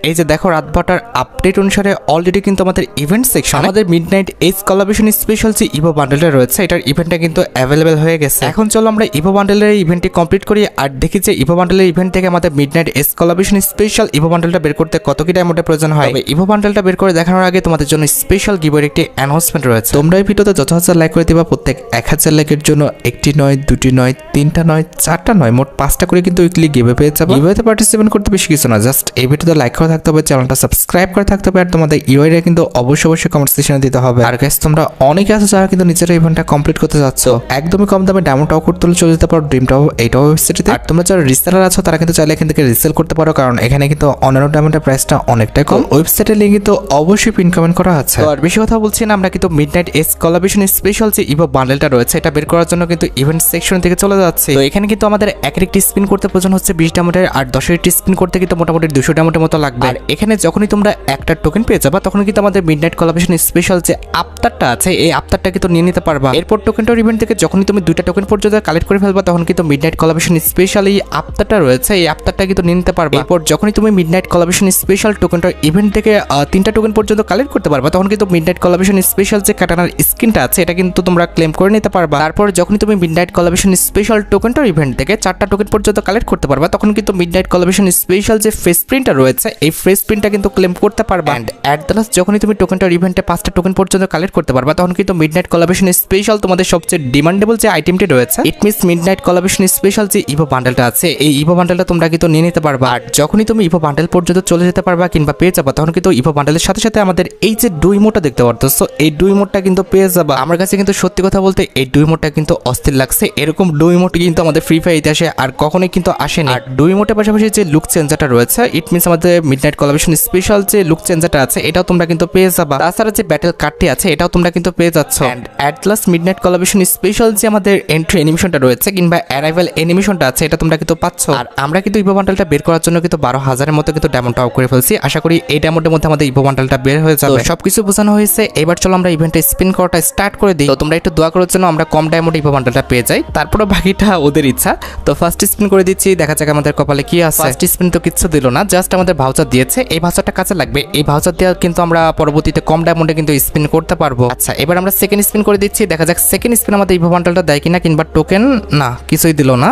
এই যে দেখো রাত 12টার আপডেট অনুসারে অলরেডি কিন্তু আমাদের ইভেন্ট সেকশন আমাদের মিডনাইট এজ কোলাবোরেশন স্পেশাল যে ইভো বান্ডেলটা রয়েছে এটার ইভেন্টটা কিন্তু অ্যাভেলেবেল হয়ে গেছে। এখন চলো আমরা ইভো বান্ডেলের ইভেন্টটি কমপ্লিট করি আর দেখি যে ইভো বান্ডেলের ইভেন্ট থেকে আমাদের midnight edge collaboration special Evo বান্ডেলটা বের করতে কত কি ডায়মন্ডের প্রয়োজন হয়। ইভো বান্ডেলটা বের করে দেখানোর আগে তোমাদের জন্য স্পেশাল গিভওয়ের একটি অ্যানাউন্সমেন্ট রয়েছে। তোমরা এই ভিডিওতে যত হাজার লাইক করে দিবা প্রত্যেক 1000 লাইকের জন্য একটি নয়, দুটি নয়, তিনটা নয়, চারটা নয়, মোট 5টা করে কিন্তু উইকলি গিভওয়ে পেয়ে যাবে। গিভওয়েতে পার্টিসিপেট করতে বেশি কিছু না, জাস্ট এই ভিডিওতে লাইক করে থাকতে হবে, চ্যানেলটা সাবস্ক্রাইব করে থাকতে হবে আর তোমাদের ইউআইডি কিন্তু অবশ্যই কমেন্ট সেকশনে দিতে হবে। আর গাইস তোমরা অনেকে আছো যারা কিন্তু নিজের ইভেন্টটা কমপ্লিট করতে যাচ্ছ, একদমই কম দামে ডায়মন্ড টপ করতে চলে যেতে পারো ড্রিম টপ এইটাও ওয়েবসাইটে। আর তোমরা যারা রিসেলার আছো তারা কিন্তু চাইলে এখান থেকে রিসেল করতে পারো, কারণ এখানে কিন্তু অন্যান্য ডায়মন্ডের প্রাইসটা অনেকটাই কম। ওয়েবসাইটের লিংক কিন্তু অবশ্যই পিন কমেন্ট করা আছে। তো আর বেশি কথা বলছি না, আমরা কিন্তু মিডনাইট এজ কোলাবোরেশন স্পেশাল যে ইভো বান্ডেলটা রয়েছে এটা বের করার জন্য কিন্তু ইভেন্ট সেকশন থেকে চলে যাচ্ছে। তো এখানে কিন্তু আমাদের একটি স্পিন করতে প্রয়োজন হচ্ছে 20 ডায়মন্ডের, আর 10টি স্পিন করতে কিন্তু মোটামুটি 200 ডায়মন্ডের মতো লাগবে। আর এখানে যখনই তোমরা একটা টোকেন পেয়ে যাবা তখন কিন্তু আমাদের মিডনাইট কোলাবোরেশন স্পেশাল যে আফতারটা আছে এই আফতারটা কিন্তু নিয়ে নিতে পারবা। এরপর টোকেনটার ইভেন্ট থেকে যখনই তুমি 2টা টোকেন পর্যন্ত কালেক্ট করে ফেলবা তখন কিন্তু মিডনাইট কোলাবোরেশন স্পেশাল এই আফতারটা রয়েছে এই আফতারটা কিন্তু নিয়ে নিতে পারবা। এরপর যখনই তুমি মিডনাইট কোলাবোরেশন স্পেশাল টোকেনটার ইভেন্ট থেকে 3টা টোকেন পর্যন্ত কালেক্ট করতে পারবা তখন কিন্তু মিডনাইট কোলাবোরেশন স্পেশাল যে কাটানার স্কিনটা আছে এটা কিন্তু তোমরা ক্লেম করে নিতে পারবা। তারপর যখনই তুমি মিডনাইট কোলাবোরেশন স্পেশাল টোকেনটার ইভেন্ট থেকে 4টা টোকেন পর্যন্ত কালেক্ট করতে পারবা তখন কিন্তু মিডনাইট কোলাবোরেশন স্পেশাল যে ফেস প্রিন্টটা রয়েছে এই ফেস প্রিন্টটা কিন্তু ক্লেম করতে পারবা। এন্ড অ্যাট দ্য লাস্ট যখনই তুমি টোকেনটার ইভেন্টে 5টা টোকেন পর্যন্ত কালেক্ট করতে পারবা তখন কিন্তু মিডনাইট কোলাবোরেশন স্পেশাল তোমাদের সবচেয়ে ডিমান্ডেবল যে আইটেমটি রয়েছে it means midnight collaboration special যে ইভো বান্ডেলটা আছে এই ইভো বান্ডেলটা তোমরা কিন্তু নিয়ে নিতে পারবা। আর যখনই তুমি ইভো বান্ডেল পর্যন্ত চলে যেতে পারবা কিংবা পেয়ে যাবা তখন কিন্তু ইভো বান্ডেলের সাথে সাথে আমাদের এই যে দুই মোডটা দেখতে পারতেছো এই দুই মোডটা কিন্তু পেয়ে যাবা। আমার কাছে কিন্তু সত্যি কথা বলতে এই দুই মোডটা কিন্তু অস্থির লাগছে, এরকম দুই মোড কিন্তু আমাদের ফ্রি ফায়ার ইতিহাসে আর কখনোই কিন্তু আসেনি। আর দুই মোডের পাশাপাশি যে লুক চেঞ্জারটা রয়েছে ইট মিনস আমাদের মিডনাইট কোলাবোরেশন স্পেশাল যে লুক চেঞ্জারটা আছে এটাও তোমরা কিন্তু পেয়ে যাবা। তাছাড়া যে ব্যাটেল কার্ডটি আছে এটাও তোমরা কিন্তু পেয়ে যাচ্ছ। And at last midnight collaboration special যে আমাদের এন্ট্রি অ্যানিমেশনটা রয়েছে কিংবা অ্যারাইভাল অ্যানিমেশনটা আছে এটা তোমরা কিন্তু পাচ্ছ। আর আমরা কিন্তু ইভো বান্ডেলটা বের করার জন্য কিন্তু 12,000-এর মতো কিন্তু ডায়মন্ড টপ করে ফেলছি। আশা করি এই ডায়মন্ডের মধ্যে আমাদের ইভো বান্ডেলটা বের হয়ে যাবে। সবকিছু বোঝানো হয়েছে, এবার চলো আমরা ইভেন্টে স্পিন করাটা স্টার্ট করে দিই। তো তোমরা একটু দোয়া করার জন্য আমরা কম ডায়মন্ড ইভো বান্ডেলটা পেয়ে যাই, তারপরে বাকিটা ওদের ইচ্ছা। তো ফার্স্ট স্পিন করে দিচ্ছি, দেখা যাক আমাদের কপালে কি আছে। ফার্স্ট স্পিন তো কিছু দিল না, জাস্ট আমাদের ভাউচার দিয়েছে। এই ভাউচারটা কাছে লাগবে, এই ভাউচার দিয়ে কিন্তু আমরা পরবর্তীতে কম ডায়মন্ডে কিন্তু স্পিন করতে পারবো। আচ্ছা এবার আমরা সেকেন্ড স্পিন করে দিচ্ছি, দেখা যাক সেকেন্ড স্পিন আমাদের ইভো বান্ডেলটা দেয় কিনা কিংবা টোকেন না কিছুই দিল না।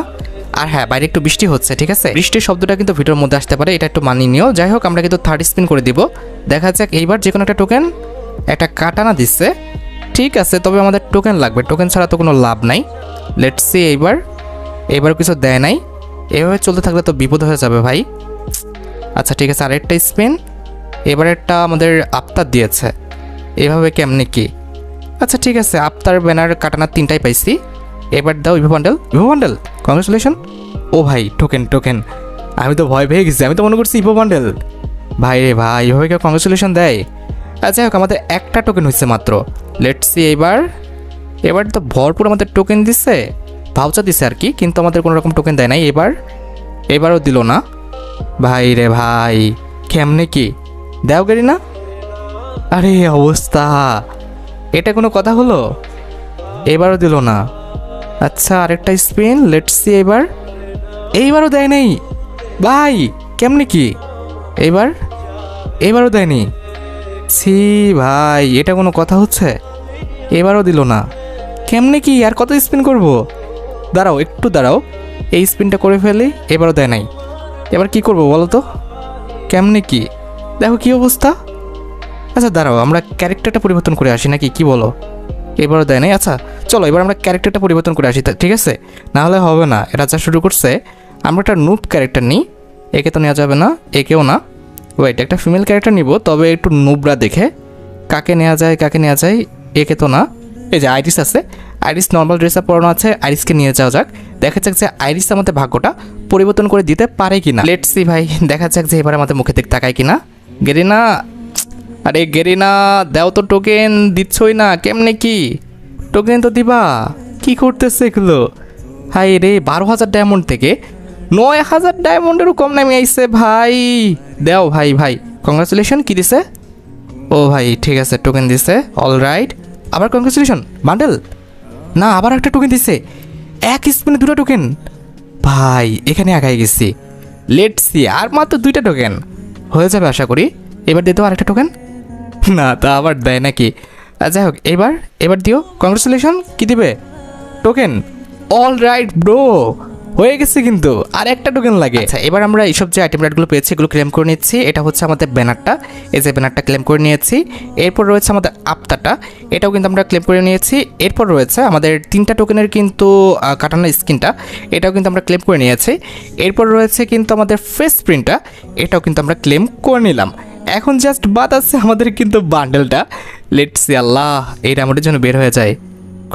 আর হ্যাঁ বাইরে একটু বৃষ্টি হচ্ছে, ঠিক আছে বৃষ্টির শব্দটা কিন্তু ভিডিওর মধ্যে আসতে পারে, এটা একটু মানিয়ে নিও। যাই হোক আমরা কিন্তু থার্ড স্পিন করে দিব, দেখা যাক এইবার যে কোনো একটা টোকেন একটা কাটানা দিচ্ছে, ঠিক আছে তবে আমাদের টোকেন লাগবে, টোকেন ছাড়া তো কোনো লাভ নাই। লেটস সি এইবার কিছু দেয় নাই, এভাবে চলতে থাকলে তো বিপদ হয়ে যাবে ভাই। আচ্ছা ঠিক আছে আরেকটা স্পিন, এবার একটা আমাদের আফতার দিয়েছে, এভাবে কেমনি কি? আচ্ছা ঠিক আছে আফতার ব্যানার কাটানা 3টাই পাইছি, এবার দাও Evo bundle. Evo bundle congratulation. ও ভাই টোকেন, আমি তো ভয় পেয়ে গেছি, আমি তো মনে করছি ইভো বান্ডেল। ভাই রে ভাই এভাবে কেউ কংগ্রেচুলেশন দেয়? আচ্ছা হোক আমাদের একটা টোকেন হয়েছে মাত্র। লেটস সি এবার তো ভরপুর আমাদের টোকেন দিচ্ছে, ভাউচার দিচ্ছে আর কি, কিন্তু আমাদের কোনো রকম টোকেন দেয় নাই। এবারও দিল না। ভাই রে ভাই কেমনে কি দেও গেরি না? আরে অবস্থা, এটা কোনো কথা হলো? এবারও দিল না। আচ্ছা আরেকটা স্পিন, লেটস সি এইবারও দেয় নাই। ভাই কেমনে কি এবারও দেয়নি? ছি ভাই এটা কোনো কথা হচ্ছে? এবারও দিল না, কেমনে কি? আর কত স্পিন করব? একটু দাঁড়াও এই স্পিনটা করে ফেলি, এবারও দেয় নাই। এবার কি করব বলো তো? কেমনে কি দেখো কি অবস্থা। আচ্ছা দাঁড়াও আমরা ক্যারেক্টারটা পরিবর্তন করে আসি নাকি, কি বলো? এবারও দেয় নাই। আচ্ছা চলো এবার আমরা ক্যারেক্টারটা পরিবর্তন করে আসি, ঠিক আছে? না হলে হবে না, এরা যা শুরু করছে। আমরা একটা নুব ক্যারেক্টার নিই, একে তো নেওয়া যাবে না, একেও না। ওয়েট একটা ফিমেল ক্যারেক্টার নিব, তবে একটু নুবরা দেখে কাকে নেওয়া যায়। একে তো না, এই যে আইরিস আছে, আইরিস নর্মাল ড্রেস আপ পরানো আছে, আইরিসকে নিয়ে যাওয়া যাক। দেখা যাক যে আইরিস আমাদের ভাগ্যটা পরিবর্তন করে দিতে পারে কিনা। লেটস সি ভাই, দেখা যাক যে এবার আমাদের মুখে দিক তাকায় কিনা। গেরিনা, আরে গেরিনা দাও তো, টোকেন দিচ্ছই না, কেমনে কি? টোকেন তো দিবা, কি করতেছে এগুলো? হাই রে 12,000 ডায়মন্ড থেকে 9,000 ডায়মন্ডেরও কম নামে আইছে ভাই। দেও ভাই কংগ্রাচুলেশন। কি দিছে? ও ভাই ঠিক আছে টোকেন দিছে, অলরাইট। আবার কংগ্রাচুলেশন বান্ডেল না, আবার একটা টোকেন দিছে, এক স্পিনে 2টা টোকেন। ভাই এখানে আগাই গেছি। লেটস সি আর মাত্র 2টা টোকেন। হয়ে যাবে আশা করি। এবার দিতে আরেকটা টোকেন, না তা আবার দেয় নাকি? যাই হোক, এবার দিও। কংগ্রেচুলেশন। কি দিবে? টোকেন। অল রাইট ব্রো, হয়ে গেছে কিন্তু আর একটা টোকেন লাগে। আচ্ছা, এবার আমরা এইসব যে আইটেম রাইটগুলো পেয়েছি এগুলো ক্লেম করে নিচ্ছি। এটা হচ্ছে আমাদের ব্যানারটা, এই যে ব্যানারটা ক্লেম করে নিয়েছি। এরপর রয়েছে আমাদের আপ্তাটা, এটাও কিন্তু আমরা ক্লেম করে নিয়েছি। এরপর রয়েছে আমাদের 3টা টোকেনের কিন্তু কাটানো স্কিনটা, এটাও কিন্তু আমরা ক্লেম করে নিয়েছি। এরপর রয়েছে কিন্তু আমাদের ফেস প্রিন্টটা, এটাও কিন্তু আমরা ক্লেম করে নিলাম। এখন জাস্ট বাদ আছে আমাদের কিন্তু বান্ডেলটা। লেটস সি, আল্লাহ এই রাউন্ডের জন্য বের হয়ে যায়।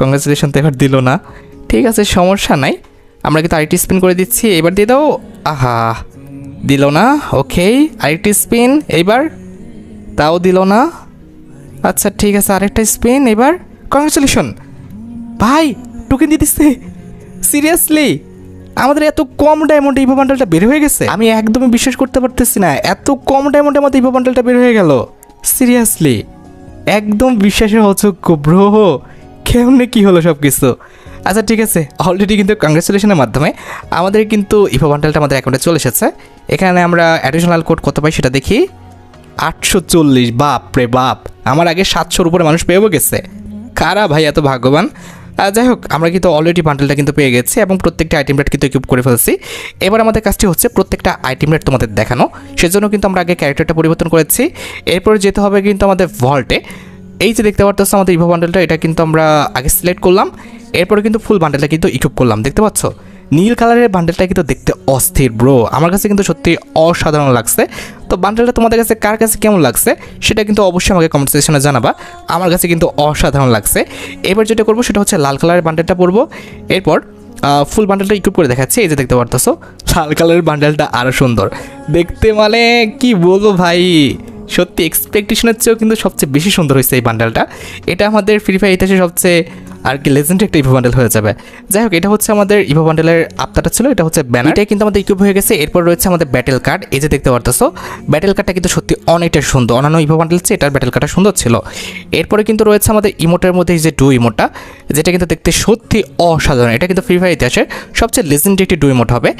কংগ্রেচুলেশন তো এবার দিল না, ঠিক আছে সমস্যা নাই, আমরা কিন্তু আরেকটি স্পিন করে দিচ্ছি। এবার দিয়ে দাও। আহা, দিল না। ওকে, আরেকটি স্পিন, এইবার তাও দিল না। আচ্ছা ঠিক আছে, আরেকটা স্পিন এবার। কংগ্রেচুলেশন ভাই, টোকেন দিয়ে দিচ্ছে। সিরিয়াসলি আমাদের এত কম ডায়মন্ডে ইভো বান্ডেলটা বের হয়ে গেছে, আমি একদমই বিশ্বাস করতে পারতেছি না। এত কম ডায়মন্ডে আমাদের ইভো বান্ডেলটা বের হয়ে গেল, সিরিয়াসলি একদম বিশ্বাসের অযোগ্য ব্রো। কেমনে কি হলো সব কিছু? আচ্ছা ঠিক আছে, অলরেডি কিন্তু কংগ্রেচুলেশনের মাধ্যমে আমাদের কিন্তু ইভো বান্ডেলটা আমাদের অ্যাকাউন্টে চলে এসেছে। এখানে আমরা অ্যাডিশনাল কোড কত পাই সেটা দেখি। 840, বাপ রে বাপ, আমার আগে 700-র উপরে মানুষ পেয়েও গেছে। কারা ভাই এত ভাগ্যবান? যাই হোক, আমরা কিন্তু অলরেডি বান্ডেলটা কিন্তু পেয়ে গেছি এবং প্রত্যেকটা আইটেম রেট কিন্তু ইকুইপ করে ফেলছি। এবার আমাদের কাজটি হচ্ছে প্রত্যেকটা আইটেম রেট তোমাদের দেখানো। সেজন্য কিন্তু আমরা আগে ক্যারেক্টারটা পরিবর্তন করেছি। এরপর যেতে হবে কিন্তু আমাদের ভল্টে। এই যে দেখতে পাচ্ছ আমাদের ইভো বান্ডেলটা, এটা কিন্তু আমরা আগে সিলেক্ট করলাম। এরপরে কিন্তু ফুল বান্ডেলটা কিন্তু ইকুইপ করলাম। দেখতে পাচ্ছ নীল কালারের বান্ডেলটা কিন্তু দেখতে অস্থির ব্রো, আমার কাছে কিন্তু সত্যি অসাধারণ লাগছে। তো বান্ডেলটা তোমাদের কাছে কার কাছে কেমন লাগছে সেটা কিন্তু অবশ্যই আমাকে কমেন্ট সেকশনে জানাবা। আমার কাছে কিন্তু অসাধারণ লাগছে। এবার যেটা করবো সেটা হচ্ছে লাল কালারের বান্ডেলটা পরবো। এরপর ফুল বান্ডেলটা ইকুইপ করে দেখাচ্ছি। এই যে দেখতে পারতেছো লাল কালারের বান্ডেলটা আরও সুন্দর দেখতে, মানে কি বলবো ভাই, সত্যি এক্সপেকটেশনের চেয়েও কিন্তু সবচেয়ে বেশি সুন্দর হয়েছে এই বান্ডেলটা। এটা আমাদের ফ্রি ফায়ার ইতিহাসে সবচেয়ে আর কি লেজেন্ড একটা ইভো বান্ডেল হয়ে যাবে। যাই হোক, এটা হচ্ছে আমাদের ইভো বান্ডেলের আপ্তাটা ছিল, এটা হচ্ছে ব্যানার, এটাই কিন্তু আমাদের ইকুইপ হয়ে গেছে। এরপর রয়েছে আমাদের ব্যাটেল কার্ড, এই যে দেখতে পারতেছো ব্যাটেল কার্ডটা কিন্তু সত্যি অনেকটা সুন্দর, অন্যান্য ইভো বান্ডেল চেয়ে এটার ব্যাটেল কার্ডটা সুন্দর ছিল। এরপরে কিন্তু রয়েছে আমাদের ইমোটের মধ্যে এই যে ডু ইমোটটা, যেটা কিন্তু দেখতে সত্যি অসাধারণ, এটা কিন্তু ফ্রি ফায়ার ইতিহাসের সবচেয়ে লেজেন্ড একটি ডু ইমোট হবে।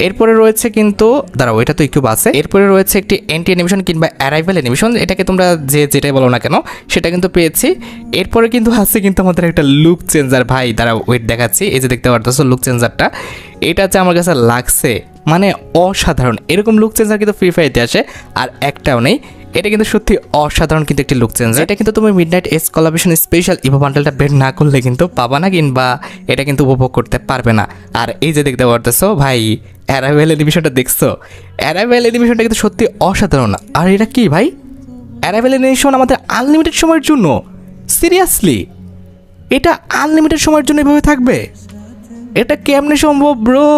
এরপরে রয়েছে কিন্তু দাঁড়াও, এটা তো ইকুইপ আছে। এরপরে রয়েছে একটি এন্টি অ্যানিমেশন কিংবা অ্যারাইভাল অ্যানিমেশন, এটাকে তোমরা যেটাই বলো না কেন সেটা কিন্তু পেয়েছি। এরপরে কিন্তু আছে কিন্তু আমাদের একটা লুক চেঞ্জার, ভাই দাঁড়াও ওয়েট দেখাচ্ছি। এই যে দেখতে পারতেছো লুক চেঞ্জারটা, এটা হচ্ছে আমার কাছে লাগছে মানে অসাধারণ। এরকম লুক চেঞ্জার কিন্তু ফ্রি ফায়ার ইতিহাসে আর একটাও নেই। এটা কিন্তু সত্যি অসাধারণ কিন্তু একটি লুক চেঞ্জার। এটা কিন্তু তুমি midnight edge collaboration special Evo বান্ডেলটা বের না করলে কিন্তু পাবা না, কিংবা এটা কিন্তু উপভোগ করতে পারবে না। আর এই যে দেখতে পারতেছো ভাই অ্যারাইভাল অ্যানিমেশনটা দেখছো, অ্যারাইভাল অ্যানিমেশনটা কিন্তু সত্যি অসাধারণ। আর এটা কি ভাই, অ্যারাইভাল অ্যানিমেশন আমাদের আনলিমিটেড সময়ের জন্য? সিরিয়াসলি এটা আনলিমিটেড সময়ের জন্য এভাবে থাকবে? এটা কেমনে সম্ভব ব্রো?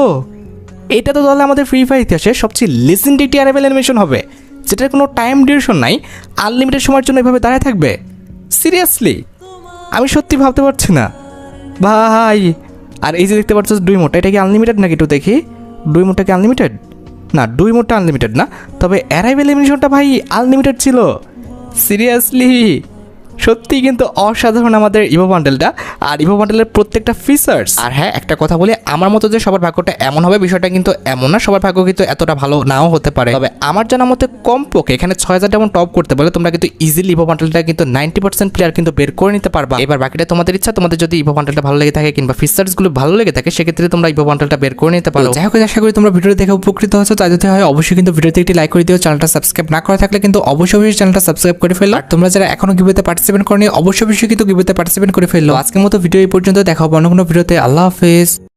এটা তো তাহলে আমাদের ফ্রি ফায়ার ইতিহাসে সবচেয়ে লেজেন্ড একটি অ্যারাইভাল অ্যানিমেশন হবে, যেটার কোনো টাইম ডিউরেশন নাই, আনলিমিটেড সময়ের জন্য এভাবে দাঁড়ায় থাকবে। সিরিয়াসলি আমি সত্যি ভাবতে পারছি না ভাই। আর এই যে দেখতে পাচ্ছ দুই মোটা, এটা কি আনলিমিটেড নাকি? একটু দেখি, দুই মোটা কি আনলিমিটেড? না, দুই মোটা আনলিমিটেড না, তবে অ্যারাইভাল অ্যানিমেশনটা ভাই আনলিমিটেড ছিল। সিরিয়াসলি সত্যিই কিন্তু অসাধারণ আমাদের ইভো বান্ডেলটা আর ইভো বান্ডেলের প্রত্যেকটা ফিচার্স। আর হ্যাঁ, একটা কথা বলি, আমার মতো যে সবার ভাগ্যটা এমন হবে বিষয়টা কিন্তু এমন না, সবার ভাগ্য কিন্তু এতটা ভালো নাও হতে পারে। তবে আমার জানার মতে কমপক্ষে এখানে 6000 ডায়মন্ড টপ করতে পারলে তোমরা কিন্তু ইজিলি ইভো বান্ডেলটা কিন্তু 90% প্লেয়ার কিন্তু বের করে নিতে পারবা। এবার বাকিটা তোমাদের ইচ্ছা, তোমাদের যদি ইভো বান্ডেলটা ভালো লেগে থাকে কিংবা ফিচার্সগুলো ভালো লেগে থাকে সেক্ষেত্রে তোমরা ইভো বান্ডেলটা বের করে নিতে পারো। যাই হোক, আশা করি তোমরা ভিডিওটি দেখে উপকৃত হয়েছো। তাই যদি হয় অবশ্যই কিন্তু ভিডিওতে একটি লাইক করে দিও। চ্যানেলটা সাবস্ক্রাইব না করা থাকলে কিন্তু অবশ্যই চ্যানেলটা সাবস্ক্রাইব করে ফেলো। আর তোমরা যারা এখনো গিভওয়েতে পার্টিসিপেট করনি অবশ্যই কিন্তু গিভওয়েতে পার্টিসিপেট করে ফেললো। আজকের মতো ভিডিও এই পর্যন্ত, দেখা হবে অন্য কোনো ভিডিওতে। আল্লাহ হাফেজ।